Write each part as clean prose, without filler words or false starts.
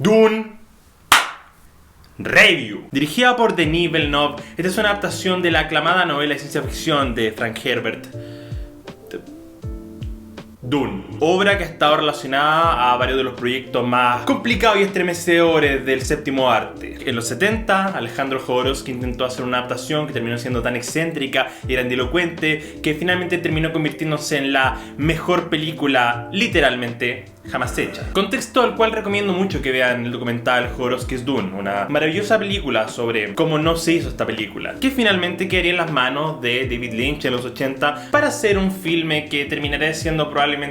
Dune Review. Dirigida por Denis Villeneuve, esta es una adaptación de la aclamada novela de ciencia ficción de Frank Herbert, Dune, obra que ha estado relacionada a varios de los proyectos más complicados y estremecedores del séptimo arte. En los 70, Alejandro Jodorowsky intentó hacer una adaptación que terminó siendo tan excéntrica y grandilocuente que finalmente terminó convirtiéndose en la mejor película, literalmente, jamás hecha. Contexto al cual recomiendo mucho que vean el documental Jodorowsky's Dune, una maravillosa película sobre cómo no se hizo esta película, que finalmente quedaría en las manos de David Lynch en los 80 para hacer un filme que terminaría siendo probablemente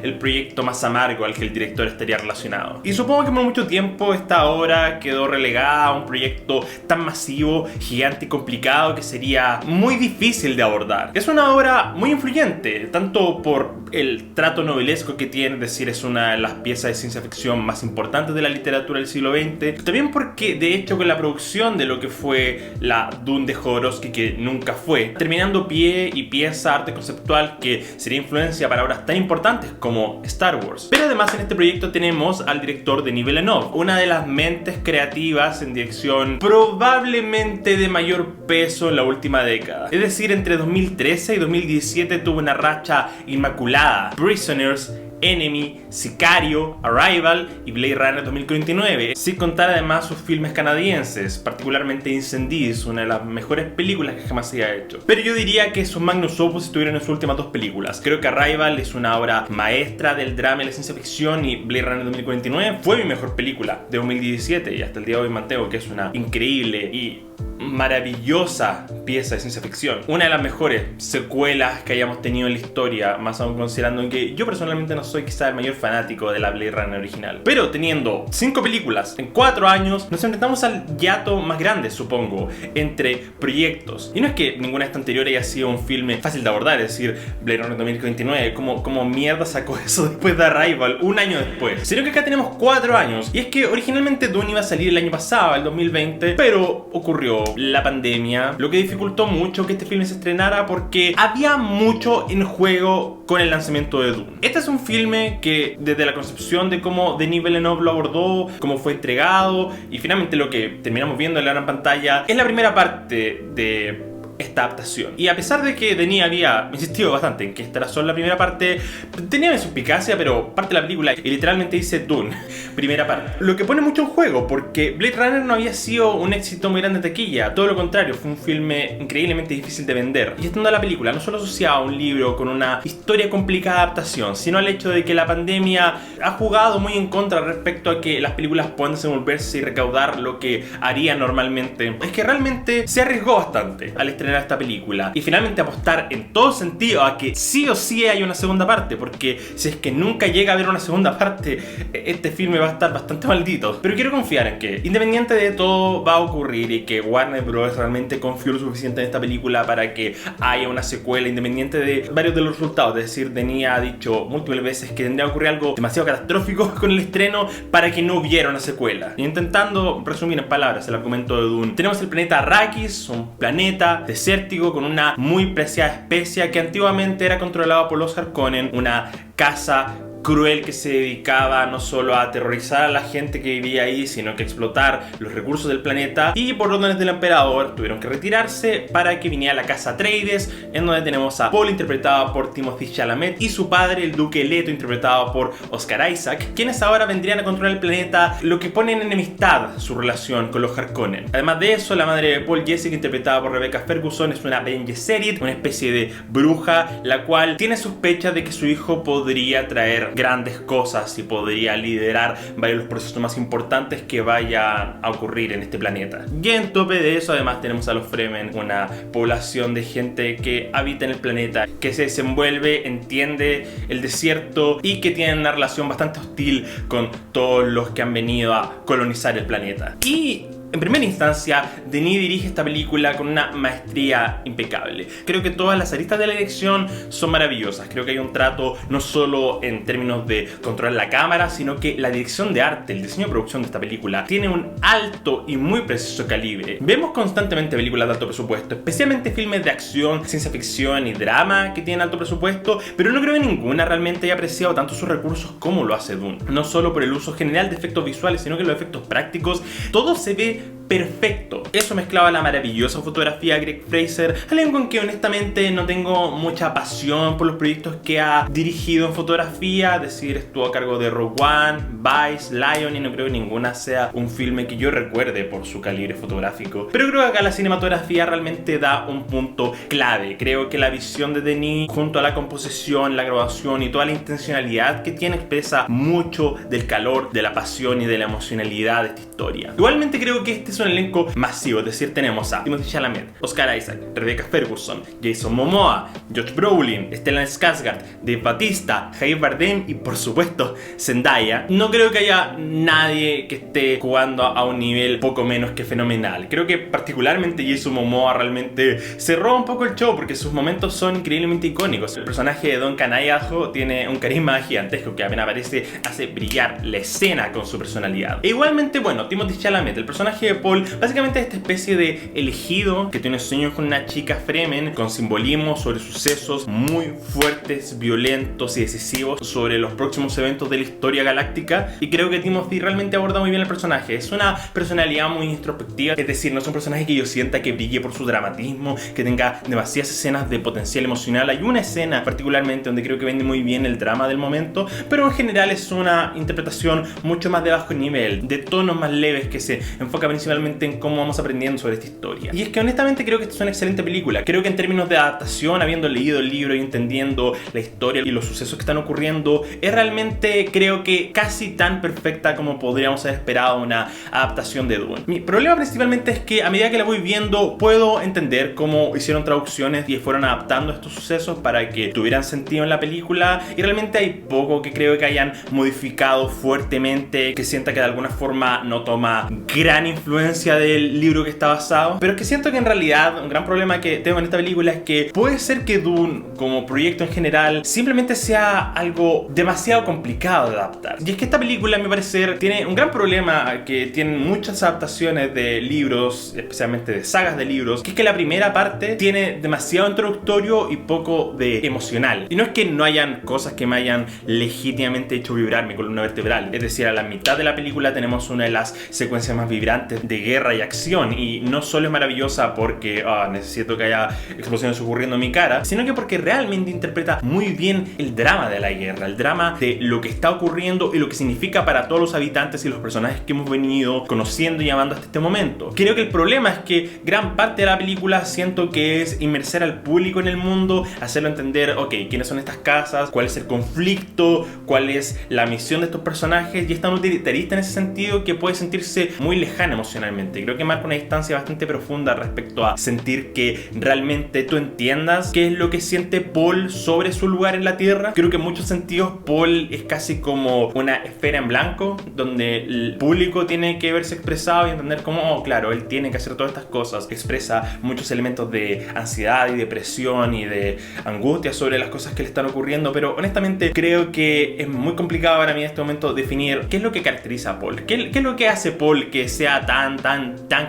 el proyecto más amargo al que el director estaría relacionado. Y supongo que por mucho tiempo esta obra quedó relegada a un proyecto tan masivo, gigante y complicado que sería muy difícil de abordar. Es una obra muy influyente, tanto por el trato novelesco que tiene, es decir, es una de las piezas de ciencia ficción más importantes de la literatura del siglo XX, también porque de hecho con la producción de lo que fue la Dune de Jodorowsky, que nunca fue, terminando pie y pieza arte conceptual que sería influencia para obras tan importantes como Star Wars. Pero además en este proyecto tenemos al director Denis Villeneuve, una de las mentes creativas en dirección probablemente de mayor peso en la última década. Es decir, entre 2013 y 2017 tuvo una racha inmaculada: Prisoners, Enemy, Sicario, Arrival y Blade Runner 2049, sin contar además sus filmes canadienses, particularmente Incendies, una de las mejores películas que jamás se haya hecho. Pero yo diría que sus magnus opus estuvieron en sus últimas dos películas. Creo que Arrival es una obra maestra del drama y la ciencia ficción, y Blade Runner 2049 fue mi mejor película de 2017 y hasta el día de hoy mantengo que es una increíble y maravillosa pieza de ciencia ficción. Una de las mejores secuelas que hayamos tenido en la historia, más aún considerando que yo personalmente no soy quizá el mayor fanático de la Blade Runner original. Pero teniendo 5 películas en 4 años, nos enfrentamos al hiato más grande, supongo, entre proyectos. Y no es que ninguna de estas anteriores haya sido un filme fácil de abordar, es decir, Blade Runner 2029, como mierda sacó eso después de Arrival, un año después. Sino que acá tenemos 4 años. Y es que originalmente Dune iba a salir el año pasado, el 2020, pero ocurrió la pandemia, lo que dificultó mucho que este filme se estrenara porque había mucho en juego con el lanzamiento de Dune. Este es un filme que desde la concepción de cómo Denis Villeneuve lo abordó, cómo fue entregado y finalmente lo que terminamos viendo en la gran pantalla es la primera parte de esta adaptación. Y a pesar de que Denis había insistido bastante en que esta era solo la primera parte, tenía suspicacia, pero parte de la película y literalmente dice Dune, primera parte. Lo que pone mucho en juego, porque Blade Runner no había sido un éxito muy grande de taquilla, todo lo contrario, fue un filme increíblemente difícil de vender. Y estando la película no solo asociada a un libro con una historia complicada de adaptación, sino al hecho de que la pandemia ha jugado muy en contra respecto a que las películas puedan desenvolverse y recaudar lo que harían normalmente. Es que realmente se arriesgó bastante al estrenar esta película y finalmente apostar en todo sentido a que sí o sí hay una segunda parte, porque si es que nunca llega a haber una segunda parte, este filme va a estar bastante maldito. Pero quiero confiar en que, independiente de todo, va a ocurrir y que Warner Bros. Realmente confió lo suficiente en esta película para que haya una secuela, independiente de varios de los resultados. Es decir, Denis ha dicho múltiples veces que tendría que ocurrir algo demasiado catastrófico con el estreno para que no hubiera una secuela. Y intentando resumir en palabras el argumento de Dune, tenemos el planeta Arrakis, un planeta desértico con una muy preciada especie que antiguamente era controlada por los Harkonnen, una casa cruel que se dedicaba no solo a aterrorizar a la gente que vivía ahí, sino que a explotar los recursos del planeta, y por órdenes del emperador tuvieron que retirarse para que viniera la casa Atreides, en donde tenemos a Paul, interpretado por Timothée Chalamet, y su padre, el duque Leto, interpretado por Oscar Isaac, quienes ahora vendrían a controlar el planeta, lo que pone en enemistad su relación con los Harkonnen. Además de eso, la madre de Paul, Jessica, interpretada por Rebecca Ferguson, es una Bene Gesserit, una especie de bruja, la cual tiene sospechas de que su hijo podría traer grandes cosas y podría liderar varios de los procesos más importantes que vayan a ocurrir en este planeta. Y en tope de eso además tenemos a los Fremen, una población de gente que habita en el planeta, que se desenvuelve, entiende el desierto y que tienen una relación bastante hostil con todos los que han venido a colonizar el planeta. Y En primera instancia, Denis dirige esta película con una maestría impecable. Creo que todas las aristas de la dirección son maravillosas. Creo que hay un trato no solo en términos de controlar la cámara, sino que la dirección de arte, el diseño de producción de esta película tiene un alto y muy preciso calibre. Vemos constantemente películas de alto presupuesto, especialmente filmes de acción, ciencia ficción y drama que tienen alto presupuesto, pero no creo que ninguna realmente haya apreciado tanto sus recursos como lo hace Dune. No solo por el uso general de efectos visuales, sino que los efectos prácticos, todo se ve perfecto. Eso mezclaba la maravillosa fotografía de Greig Fraser, alguien con que honestamente no tengo mucha pasión por los proyectos que ha dirigido en fotografía, es decir, estuvo a cargo de Rogue One, Vice, Lion, y no creo que ninguna sea un filme que yo recuerde por su calibre fotográfico. Pero creo que acá la cinematografía realmente da un punto clave. Creo que la visión de Denis, junto a la composición, la grabación y toda la intencionalidad que tiene, expresa mucho del calor, de la pasión y de la emocionalidad de esta historia. Igualmente creo que este es un elenco masivo, es decir, tenemos a Timothée Chalamet, Oscar Isaac, Rebecca Ferguson, Jason Momoa, Josh Brolin, Stellan Skarsgård, Dave Bautista, Javier Bardem y por supuesto Zendaya. No creo que haya nadie que esté jugando a un nivel poco menos que fenomenal. Creo que particularmente Jason Momoa realmente cerró un poco el show porque sus momentos son increíblemente icónicos. El personaje de Duncan Idaho tiene un carisma gigantesco que apenas aparece hace brillar la escena con su personalidad. E igualmente, bueno, Timothée Chalamet, el personaje de Paul, básicamente es esta especie de elegido que tiene sueños con una chica Fremen, con simbolismo sobre sucesos muy fuertes, violentos y decisivos sobre los próximos eventos de la historia galáctica, y creo que Timothy realmente aborda muy bien el personaje. Es una personalidad muy introspectiva, es decir, no es un personaje que yo sienta que brille por su dramatismo, que tenga demasiadas escenas de potencial emocional. Hay una escena particularmente donde creo que vende muy bien el drama del momento, pero en general es una interpretación mucho más de bajo nivel, de tonos más leves, que se enfoca principalmente en cómo vamos aprendiendo sobre esta historia. Y es que honestamente creo que esta es una excelente película. Creo que en términos de adaptación, habiendo leído el libro y entendiendo la historia y los sucesos que están ocurriendo, es realmente, creo que casi tan perfecta como podríamos haber esperado una adaptación de Dune. Mi problema principalmente es que a medida que la voy viendo puedo entender cómo hicieron traducciones y fueron adaptando estos sucesos para que tuvieran sentido en la película, y realmente hay poco que creo que hayan modificado fuertemente, que sienta que de alguna forma no toma gran influencia del libro que está basado. Pero es que siento que en realidad un gran problema que tengo en esta película es que puede ser que Dune como proyecto en general simplemente sea algo demasiado complicado de adaptar. Y es que esta película, a mi parecer, tiene un gran problema que tienen muchas adaptaciones de libros, especialmente de sagas de libros, que es que la primera parte tiene demasiado introductorio y poco de emocional. Y no es que no hayan cosas que me hayan legítimamente hecho vibrar mi columna vertebral, es decir, a la mitad de la película tenemos una de las secuencias más vibrantes de guerra y acción, y no solo es maravillosa porque necesito que haya explosiones ocurriendo en mi cara, sino que porque realmente interpreta muy bien el drama de la guerra, el drama de lo que está ocurriendo y lo que significa para todos los habitantes y los personajes que hemos venido conociendo y amando hasta este momento. Creo que el problema es que gran parte de la película siento que es inmersar al público en el mundo, hacerlo entender, ok, quiénes son estas casas, cuál es el conflicto, cuál es la misión de estos personajes, y es tan utilitarista en ese sentido que puede sentirse muy lejana emocionalmente. Creo que marca una distancia bastante profunda respecto a sentir que realmente tú entiendas qué es lo que siente Paul sobre su lugar en la Tierra. Creo que en muchos sentidos Paul es casi como una esfera en blanco donde el público tiene que verse expresado y entender cómo, claro, él tiene que hacer todas estas cosas. Expresa muchos elementos de ansiedad y depresión y de angustia sobre las cosas que le están ocurriendo, pero honestamente creo que es muy complicado para mí en este momento definir qué es lo que caracteriza a Paul, qué es lo que hace Paul que sea tan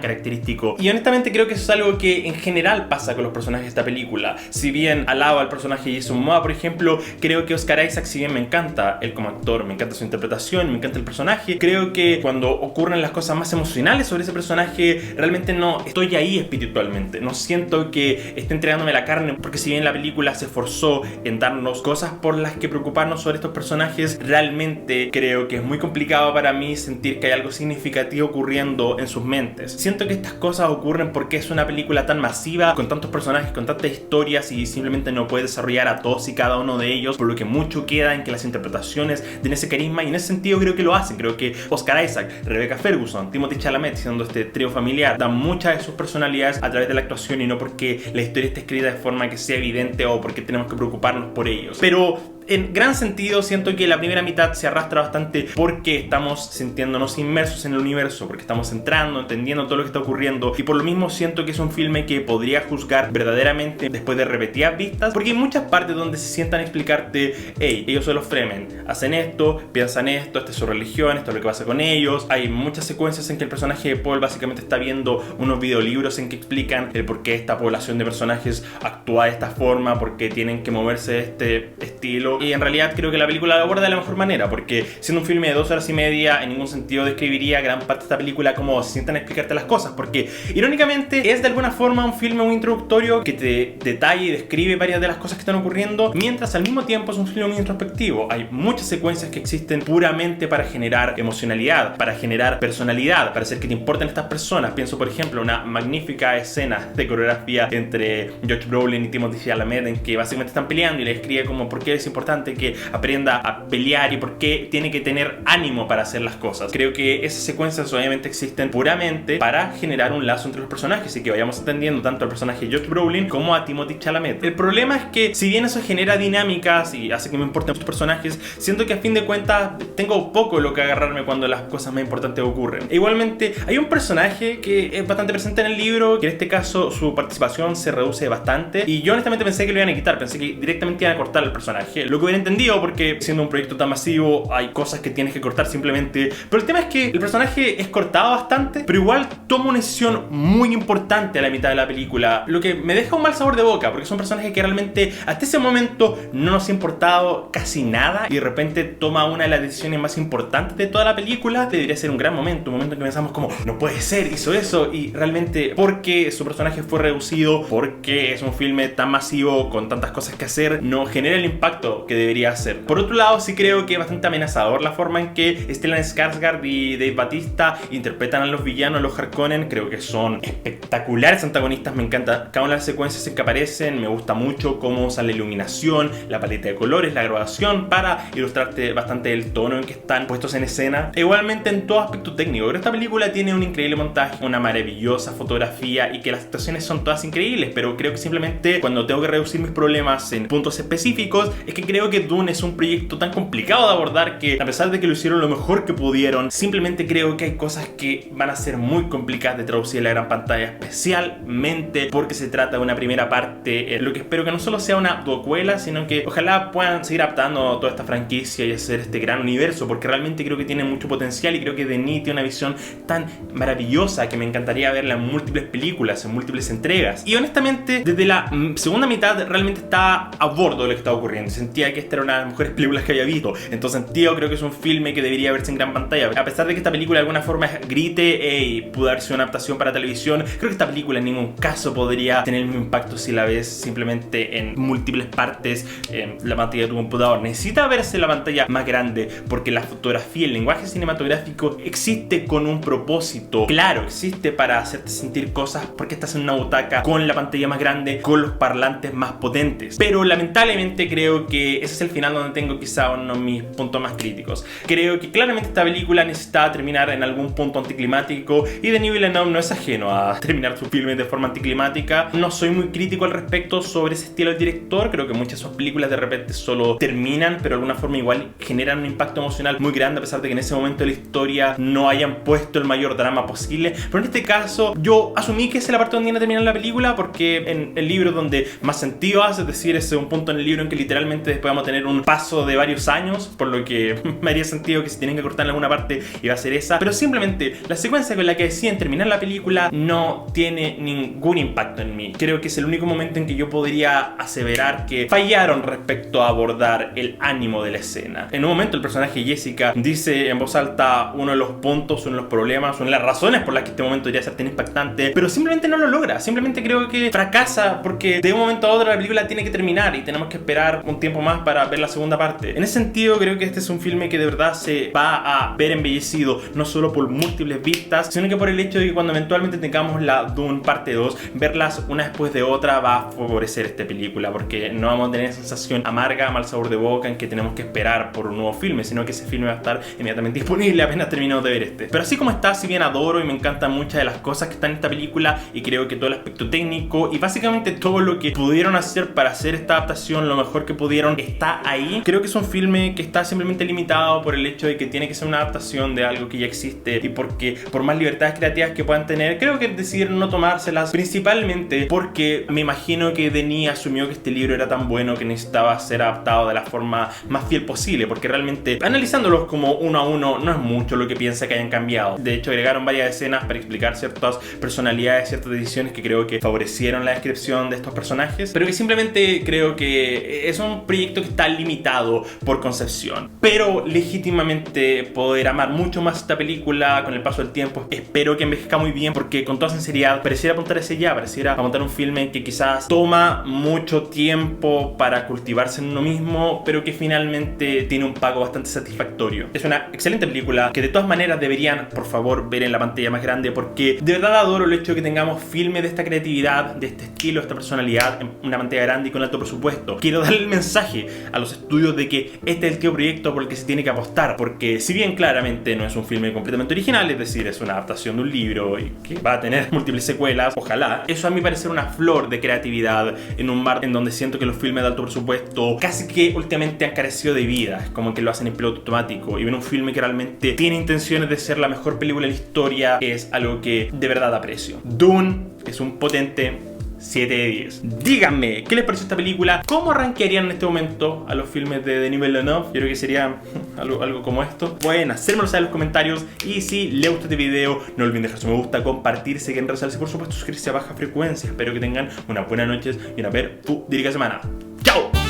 característico. Y honestamente creo que eso es algo que en general pasa con los personajes de esta película. Si bien alabo al personaje de Jason Momoa, por ejemplo, creo que Oscar Isaac, si bien me encanta él como actor, me encanta su interpretación, me encanta el personaje, creo que cuando ocurren las cosas más emocionales sobre ese personaje, realmente no estoy ahí espiritualmente, no siento que esté entregándome la carne, porque si bien la película se esforzó en darnos cosas por las que preocuparnos sobre estos personajes, realmente creo que es muy complicado para mí sentir que hay algo significativo ocurriendo en sus mentes. Siento que estas cosas ocurren porque es una película tan masiva, con tantos personajes, con tantas historias, y simplemente no puede desarrollar a todos y cada uno de ellos, por lo que mucho queda en que las interpretaciones den ese carisma, y en ese sentido creo que lo hacen. Creo que Oscar Isaac, Rebecca Ferguson, Timothée Chalamet, siendo este trío familiar, dan muchas de sus personalidades a través de la actuación y no porque la historia esté escrita de forma que sea evidente o porque tenemos que preocuparnos por ellos. Pero en gran sentido siento que la primera mitad se arrastra bastante porque estamos sintiéndonos inmersos en el universo, porque estamos entrando, entendiendo todo lo que está ocurriendo, y por lo mismo siento que es un filme que podría juzgar verdaderamente después de repetidas vistas, porque hay muchas partes donde se sientan a explicarte, hey, ellos son los Fremen, hacen esto, piensan esto, esta es su religión, esto es lo que pasa con ellos. Hay muchas secuencias en que el personaje de Paul básicamente está viendo unos videolibros en que explican el por qué esta población de personajes actúa de esta forma, por qué tienen que moverse de este estilo, y en realidad creo que la película lo aborda de la mejor manera, porque siendo un filme de 2 horas y media, en ningún sentido describiría gran parte de esta película como se sientan a explicarte las cosas, porque irónicamente es de alguna forma un filme muy introductorio que te detalla y describe varias de las cosas que están ocurriendo, mientras al mismo tiempo es un filme muy introspectivo. Hay muchas secuencias que existen puramente para generar emocionalidad, para generar personalidad, para hacer que te importen estas personas. Pienso por ejemplo una magnífica escena de coreografía entre Josh Brolin y Timothée Chalamet en que básicamente están peleando y le describe como por qué es importante que aprenda a pelear y por qué tiene que tener ánimo para hacer las cosas. Creo que esas secuencias obviamente existen puramente para generar un lazo entre los personajes y que vayamos entendiendo tanto al personaje de Josh Brolin como a Timothée Chalamet. El problema es que si bien eso genera dinámicas y hace que me importen muchos personajes, siento que a fin de cuentas tengo poco lo que agarrarme cuando las cosas más importantes ocurren. E igualmente hay un personaje que es bastante presente en el libro, que en este caso su participación se reduce bastante, y yo honestamente pensé que lo iban a quitar, pensé que directamente iban a cortar al personaje, lo que hubiera entendido porque siendo un proyecto tan masivo hay cosas que tienes que cortar simplemente, pero el tema es que el personaje es cortado bastante, pero igual toma una decisión muy importante a la mitad de la película, lo que me deja un mal sabor de boca, porque es un personaje que realmente hasta ese momento no nos ha importado casi nada y de repente toma una de las decisiones más importantes de toda la película. Debería ser un gran momento, un momento en que pensamos como, no puede ser, hizo eso, y realmente porque su personaje fue reducido, porque es un filme tan masivo con tantas cosas que hacer, no genera el impacto que debería hacer. Por otro lado, sí creo que es bastante amenazador la forma en que Stellan Skarsgård y Dave Bautista interpretan a los villanos, los Harkonnen. Creo que son espectaculares antagonistas, me encanta cada una de las secuencias en que aparecen, me gusta mucho cómo usan la iluminación, la paleta de colores, la grabación para ilustrarte bastante el tono en que están puestos en escena. E igualmente en todo aspecto técnico, pero esta película tiene un increíble montaje, una maravillosa fotografía y que las actuaciones son todas increíbles, pero creo que simplemente cuando tengo que reducir mis problemas en puntos específicos es que creo que Dune es un proyecto tan complicado de abordar que a pesar de que lo hicieron lo mejor que pudieron, simplemente creo que hay cosas que van a ser muy complicadas de traducir en la gran pantalla, especialmente porque se trata de una primera parte, lo que espero que no solo sea una docuela, sino que ojalá puedan seguir adaptando toda esta franquicia y hacer este gran universo, porque realmente creo que tiene mucho potencial y creo que Denis tiene una visión tan maravillosa que me encantaría verla en múltiples películas, en múltiples entregas. Y honestamente, desde la segunda mitad realmente estaba a bordo de lo que estaba ocurriendo. Sentía que esta era una de las mejores películas que había visto. En todo sentido, creo que es un filme que debería verse en gran pantalla. A pesar de que esta película de alguna forma grite y pudo darse una adaptación para televisión, creo que esta película en ningún caso podría tener el mismo impacto si la ves simplemente en múltiples partes en la pantalla de tu computador. Necesita verse en la pantalla más grande porque la fotografía, el lenguaje cinematográfico existe con un propósito claro, existe para hacerte sentir cosas porque estás en una butaca con la pantalla más grande, con los parlantes más potentes. Pero lamentablemente creo que ese es el final donde tengo quizá uno de mis puntos más críticos. Creo que claramente esta película necesitaba terminar en algún punto anticlimático y Denis Villeneuve no es ajeno a terminar sus filmes de forma anticlimática. No soy muy crítico al respecto sobre ese estilo del director, creo que muchas de sus películas de repente solo terminan, pero de alguna forma igual generan un impacto emocional muy grande a pesar de que en ese momento de la historia no hayan puesto el mayor drama posible. Pero en este caso yo asumí que esa es la parte donde iba a terminar la película porque en el libro donde más sentido hace, es decir, ese es un punto en el libro en que literalmente después vamos a tener un paso de varios años, por lo que me haría sentido que si tienen que cortar en alguna parte iba a ser esa, pero simplemente la secuencia con la que deciden terminar la película no tiene ningún impacto en mí. Creo que es el único momento en que yo podría aseverar que fallaron respecto a abordar el ánimo de la escena. En un momento el personaje Jessica dice en voz alta uno de los puntos, uno de los problemas, una de las razones por las que este momento debería ser tan impactante, pero simplemente no lo logra. Simplemente creo que fracasa porque de un momento a otro la película tiene que terminar y tenemos que esperar un tiempo más para ver la segunda parte. En ese sentido creo que este es un filme que de verdad se va a ver embellecido no solo por múltiples vistas, sino que por el hecho de que cuando eventualmente tengamos la Dune parte 2, verlas una después de otra va a favorecer esta película porque no vamos a tener esa sensación amarga, mal sabor de boca en que tenemos que esperar por un nuevo filme, sino que ese filme va a estar inmediatamente disponible apenas terminamos de ver este. Pero así como está, si bien adoro y me encantan muchas de las cosas que están en esta película y creo que todo el aspecto técnico y básicamente todo lo que pudieron hacer para hacer esta adaptación lo mejor que pudieron adaptación está ahí. Creo que es un filme que está simplemente limitado por el hecho de que tiene que ser una adaptación de algo que ya existe, y porque por más libertades creativas que puedan tener, creo que decidieron no tomárselas, principalmente porque me imagino que Denis asumió que este libro era tan bueno que necesitaba ser adaptado de la forma más fiel posible, porque realmente analizándolos como uno a uno no es mucho lo que piensa que hayan cambiado. De hecho, agregaron varias escenas para explicar ciertas personalidades, ciertas decisiones que creo que favorecieron la descripción de estos personajes, pero que simplemente creo que es un proyecto que está limitado por concepción. Pero legítimamente poder amar mucho más esta película con el paso del tiempo. Espero que envejezca muy bien, porque con toda sinceridad pareciera apuntar hacia allá, pareciera apuntar un filme que quizás toma mucho tiempo para cultivarse en uno mismo, pero que finalmente tiene un pago bastante satisfactorio. Es una excelente película que de todas maneras deberían, por favor, ver en la pantalla más grande, porque de verdad adoro el hecho de que tengamos filmes de esta creatividad, de este estilo, de esta personalidad en una pantalla grande y con alto presupuesto. Quiero darle el mensaje a los estudios de que este es el tipo de proyecto por el que se tiene que apostar, porque si bien claramente no es un filme completamente original, es decir, es una adaptación de un libro y que va a tener múltiples secuelas, ojalá, eso a mí parece una flor de creatividad en un mar en donde siento que los filmes de alto presupuesto casi que últimamente han carecido de vida. Es como que lo hacen en piloto automático, y ver un filme que realmente tiene intenciones de ser la mejor película de la historia es algo que de verdad aprecio. Dune es un potente 7 de 10. Díganme, ¿qué les pareció esta película? ¿Cómo rankearían en este momento a los filmes de Denis Villeneuve? Yo creo que sería algo como esto. Pueden hacérmelo saber en los comentarios, y si les gusta este video, no olviden dejar su me gusta, compartir, seguir en redes sociales y por supuesto suscribirse a Baja Frecuencia. Espero que tengan una buena noche y una semana. ¡Chao!